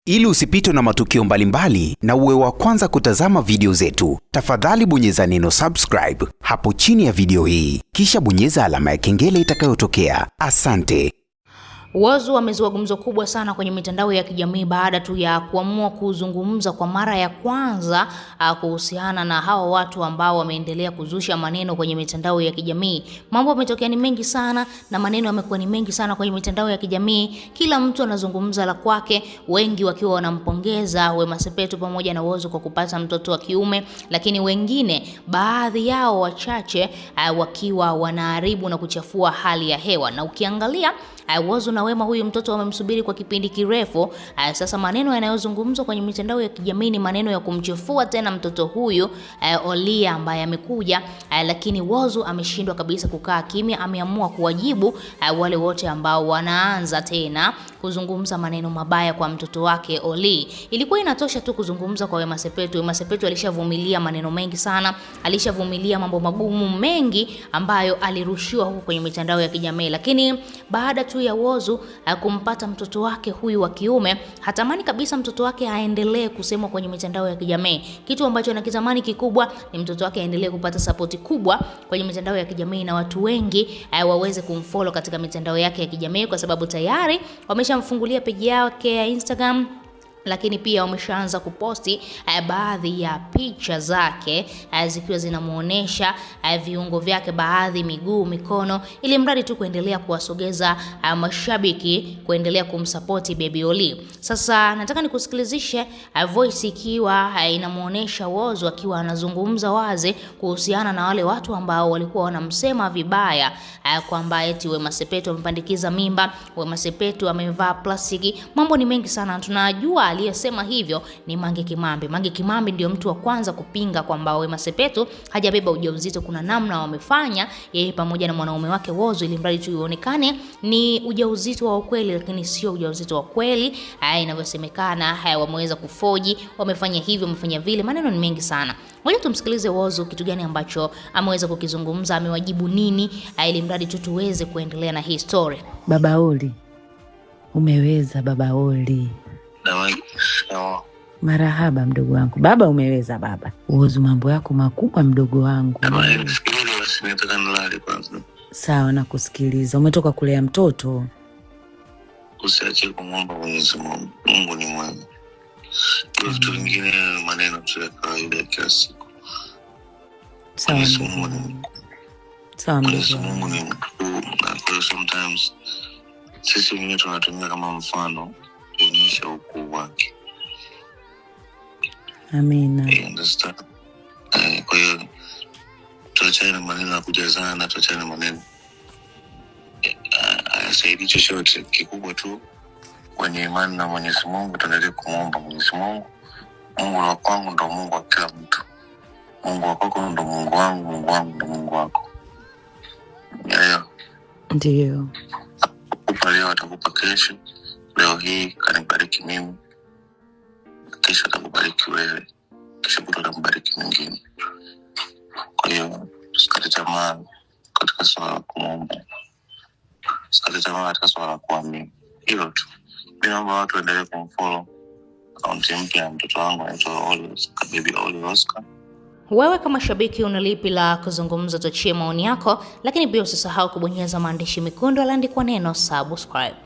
Ili usipitwe na matukio mbalimbali na uwe wa kwanza kutazama video zetu, tafadhali bonyeza neno subscribe hapo chini ya video hii, kisha bonyeza alama ya kengele itakayotokea. Asante. Whozu amezua gumzo kubwa sana kwenye mitandao ya kijamii baada tu ya kuamua kuzungumza kwa mara ya kwanza kuhusiana na hawa watu ambao wameendelea kuzusha maneno kwenye mitandao ya kijamii. Mambo yametokea ni mengi sana na maneno yamekuwa ni mengi sana kwenye mitandao ya kijamii. Kila mtu anazungumza la kwake, wengi wakiwa wanampongeza Wema Sepetu pamoja na Whozu kwa kupata mtoto wa kiume, lakini wengine, baadhi yao wachache, wakiwa wanaharibu na kuchafua hali ya hewa. Na ukiangalia Whozu na Wema, huyu mtoto wamemsubiri kwa kipindi kirefu. Sasa maneno yanayozungumzwa kwenye mitandao ya kijamii ni maneno ya kumchefua tena mtoto huyu Olia ambaye amekuja, lakini Whozu ameshindwa kabisa kukaa kimya. Ameamua kuwajibu wale wote ambao wanaanza tena kuzungumza maneno mabaya kwa mtoto wake Oli. Ilikuwa inatosha tu kuzungumza kwa Wema Sepetu. Wema Sepetu alishavumilia maneno mengi sana, alishavumilia mambo magumu mengi ambayo alirushiwa huko kwenye mitandao ya kijamii, lakini baada tu ya Whozu kumpata mtoto wake huyu wa kiume, hatamani kabisa mtoto wake aendelee kusemwa kwenye mitandao ya kijamii. Kitu ambacho anakitamani kikubwa ni mtoto wake aendelee kupata support kubwa kwenye mitandao ya kijamii na watu wengi waweze kumfollow katika mitandao yake ya kijamii, kwa sababu tayari wameshamfungulia page yake ya Instagram, lakini pia wameshaanza kuposti baadhi ya picha zake zikiwa zinamuonesha viungo vyake, baadhi miguu, mikono, ili mradi tu kuendelea kuwasogeza mashabiki kuendelea kumsupport baby Oli. Sasa nataka nikusikilizishe voice ikiwa inamuonesha Whozu akiwa anazungumza wazi kuhusiana na wale watu ambao walikuwa wanamsema vibaya kwamba eti Wema Sepetu amepandikiza mimba, Wema Sepetu amevaa plastiki. Mambo ni mengi sana. Tunajua aliyesema hivyo ni Mange Kimambi. Mange Kimambi ndio mtu wa kwanza kupinga kwamba Wema Sepetu hajabeba ujauzito. Kuna namna wamefanya yeye pamoja na mwanaume wake Whozu ili mradi tu ionekane ni ujauzito wa ukweli, lakini sio ujauzito wa kweli inavyosemekana. Wameweza kufoji, wamefanya hivyo, wamefanya vile. Maneno ni mengi sana. Ngoja tumsikilize Whozu kitu gani ambacho ameweza kukizungumza, amewajibu nini, ili mradi tu tuweze kuendelea na hii story. Baba Oli, umeweza baba Oli. Marahaba mdogo wangu. Baba umeweza baba. Whozu mambo yako makubwa mdogo wangu. Sawa, nakusikiliza. Umetoka kulea mtoto. Usiache kumwomba Mwenyezi Mungu. Mungu ni mwema. Vitu vingine maneno tu ya kawaida kila siku. Sawa. Sawa Mwenyezi Mungu ni mkuu, na kwa sometimes sisi wengine tunatumia kama mfano kuonyesha ukuu wake. Amina. Understand? Kwa hiyo tuachane na maneno ya kujazana, tuachane na maneno saidi chochote. Kikubwa tu kwenye imani na Mwenyezi Mungu, tuendelee kumwomba Mwenyezi Mungu. Mungu wa kwangu ndo Mungu wa kila mtu. Mungu wa kwako ndo Mungu wangu, Mungu wangu ndo Mungu wako. Ndio. Akupa leo atakupa kesho. Leo hii kanibariki mimi, kesho atakubariki wewe, kesho kutwa atakubariki mwingine. Kwa hiyo usikate tamaa katika swala la kuomba, usikate tamaa katika swala la kuamini. Hilo tu. Mimi naomba watu waendelee kumfollow akaunti mpya ya mtoto wangu anaitwa Oli, baby Oli Oscar. Wewe kama shabiki unalipi la kuzungumza? Tuachie maoni yako, lakini pia usisahau kubonyeza maandishi mekundu yaliyoandikwa neno subscribe.